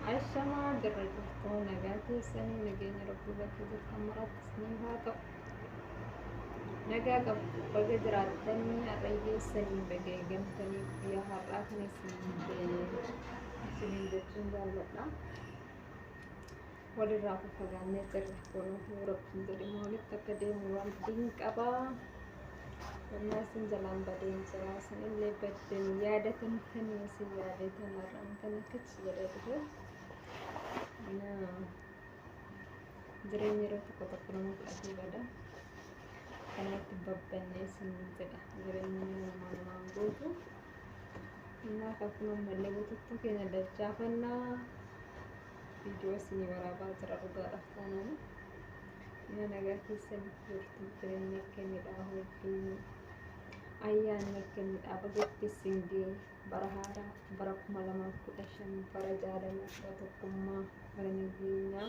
الشمع درجتون نجاتي السنة نجيني ربي بكذب أمرت سنين هاتو نجا بقدر أتني أريجي السنين بجي جمتني فيها هراكني سنين جتون جالبنا وللرافع فجاني ترى كونه ربي دري مولد تكدم والدين كبا والناس جلان بدين سراسن اللي بدين يادة تنتني سيادة تنران تنكت سيادة أنا دريني رت كتكلم في بدا أنا تبغى الناس نجدا دريني ما نقوله إننا كفنا ملبو تتوكينا دجافنا فيديو سني ورابا ترى رضا رفتنا إننا نجاتي سني فرتي دريني كني راهو ayyaanni kenni dhaabbatetti singee bara haaraa bara 2015 bara jaalala bara tokkummaa bara nageenyaa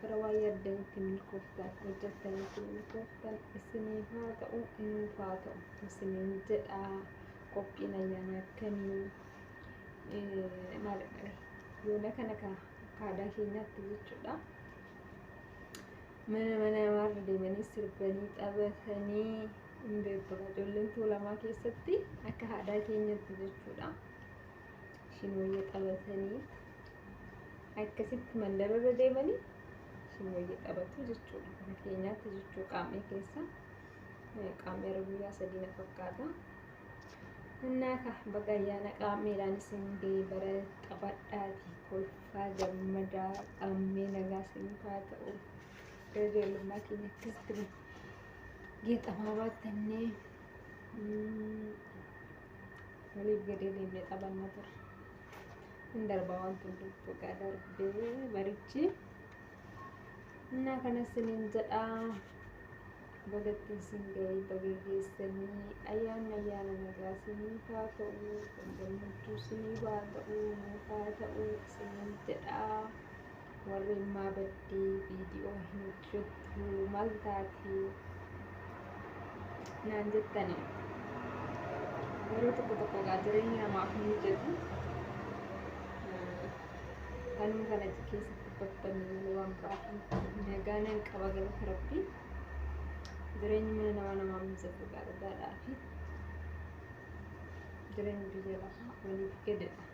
bara waa'ee addatti milkooftan hojjettanitti milkooftan isiniif haa ta'u nuuf haa ta'u isiniin jedhaa qophiin ayyaana akkamii yoona kana aadaa keenyaatti jechuudha mana marra deemanii sirbanii taphatanii beekudha ijoolleen tuulamaa keessatti akka aadaa keenyatti jechuudha shinooyyee taphatanii akkasitti mandararra deemanii shinooyyee taphatu jechuudha akka keenyaatti jechuu qaamee keessa qaamee guyyaa 3 na fakkaata innaa baga ayyaana qaameedhaan isin ga'ee bara taphadhaati kolfaa gammadaa qaamee nagaa isiniif haa ta'u ijoollummaa keenya akkasitti ጌጥ ማባተኔ ወሊብ ገደል የሚጠባን ነበር እንደርባዋን ትንዱት ጋር በርቺ እና ከነስኒን ዘዳ በገት ሲንገይ በገጌሰኒ አያን ነጋስኒ ታተው እንደምቱ ስኒ ባተው ታተው ስኒ ዘዳ ወሬማ በዲ ቪዲዮ ህንቹት ማልታቲ naan jettani yeroo tokko gaa jireenya namaaf ni jedhu kanuma kana keessatti babbannee waan biraaf nagaanan qaba galata rabbii jireenyi mana namaaf mijatu gaariidhaa fi jireenyi biyya lafaa waliif gededha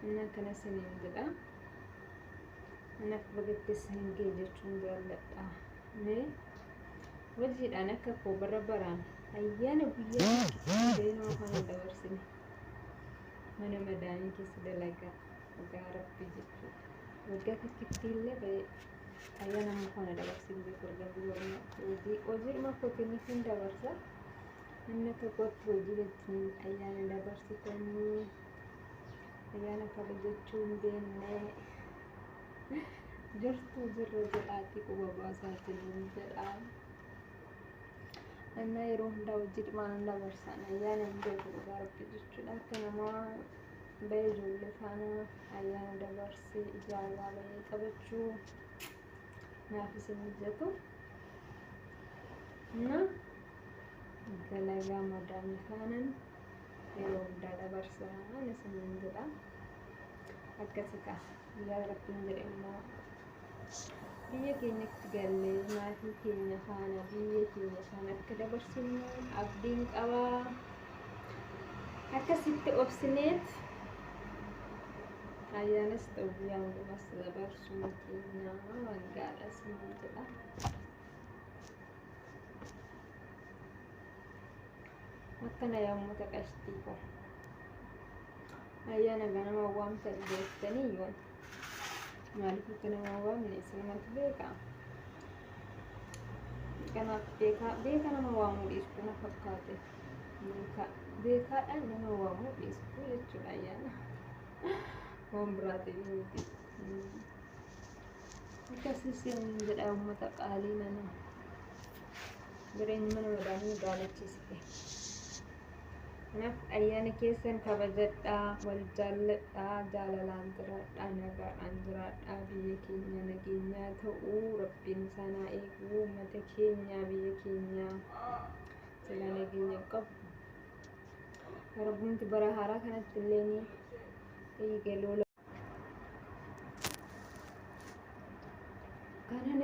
inni akkana siniin jedha inni akka bagatte singee jechuun jaalladha mee wajiidhaan akka koobarra baraan ayyaana guyyaa deemaa kana dabarsine mana madaanii keessa dalagaa waggaa rabbii jechuudha waggaa tokkittii illee ba'ee ayyaana kana dabarsine beeku guyyaa hojiidhuma kootinii kan dabarsa inni tokkotti hojii wajjin ayyaana dabarsitanii ayyaana kabajachuun beennee jirtuu jirra jedhaati quba baasaatiin jedhaa እና yeroo hundaa hojii dhimaan dabarsan ayyaana hin beeku gaariitti jechuudha akka namaa ba'ee ijoollee faana ayyaana dabarsee ijaarraa ba'ee qabachuu naaf isin mijatu እና dalagaa madaanii faanan yeroo hundaa dabarsan isiniin jedha akkasika yaa rabbiin jedhe immoo biyya keenyatti gallee maatii keenya faana biyya keenya faana akka dabarsinu abdiin qabaa akkasitti obsineet ayyaanas ta'u guyyaa hundumaas dabarsuu keenya waggaadhas ni jedha akkana yommuu taqashtii ko ayyaana ganama waamta jettanii yoon maaliif akka nama waamne isinumatu beeka kanaaf beeka nama waamuu dhiisuu na fakkaate beekaadhaan nama waamuu dhiisuu jechuudha ayyaana waan biraatiin miti akkasiin jedha uummata qaalii nana jireenyi mana madaanii gaalachiisite kanaaf ayyaana keessan kabajadhaa wal jaalladhaa jaalalaan jiraadhaa nagaadhaan jiraadhaa biyya keenya nageenyaa ta'uu rabbiin isaanaa eeguu uummata keenya biyya keenya sila nageenya qabu rabbiin bara haaraa kanatti illee ni eegaloo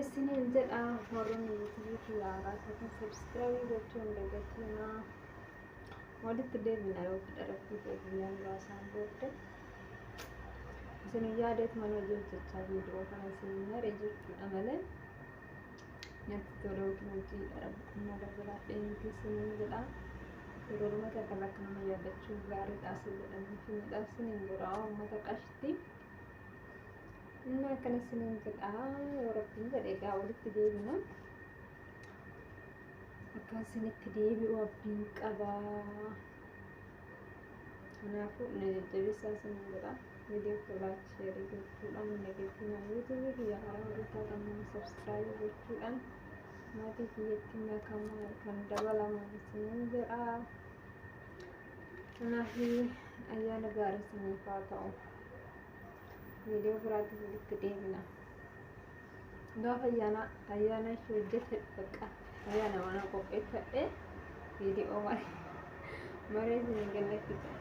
isiniin jedha warroon yuutuubii yaaraa ta'an sabskiraaybii gochuu hin dagatinaa. Walitti deebina yoo fudhadhaatti guyyaa muraasaan booddee isin yaadat mana hojjechaa viidiyoo kana isin maree jechuudha malee natti tola yookiin hojii dhaqna dabalaa miti isiniin jedha. Yeroo mata kan akka nama yaadachuu gaariidha isin jedhanii fi midhaasiniin jira uummata qashti. Inni akkana isiniin jedha yoo rabbiin jedhe egaa walitti deebina. Akka isinitti deebi'u abdiin qabaa. Kanaafuu na jajjabeessaa isiniin jedha. Viidiyoo kana laayik sheerii gochuudhaan nageenya yuutuubii fi haaraa hojjetaa kan sabskiraayib gochuudhaan maatii kiyyatti makamaa kan dabalaman isiniin jedha. Kanaaf ayyaana gaarii isiniif haa ta'u. Video biraatti walitti deebina. Gaafa ayyaana ishee hojjete bakka ayyaana mana qopheeffadhe viidiyoo maree isin gallachiisa.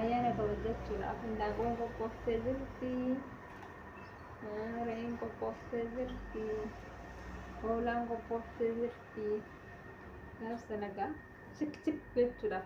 Ayyaana kabajachuudhaaf hindaaqqoon qophooftee jirti. Re'een qophooftee jirti. Hoolaan qophooftee jirti. Gaaf sanagaa chik jechuudha.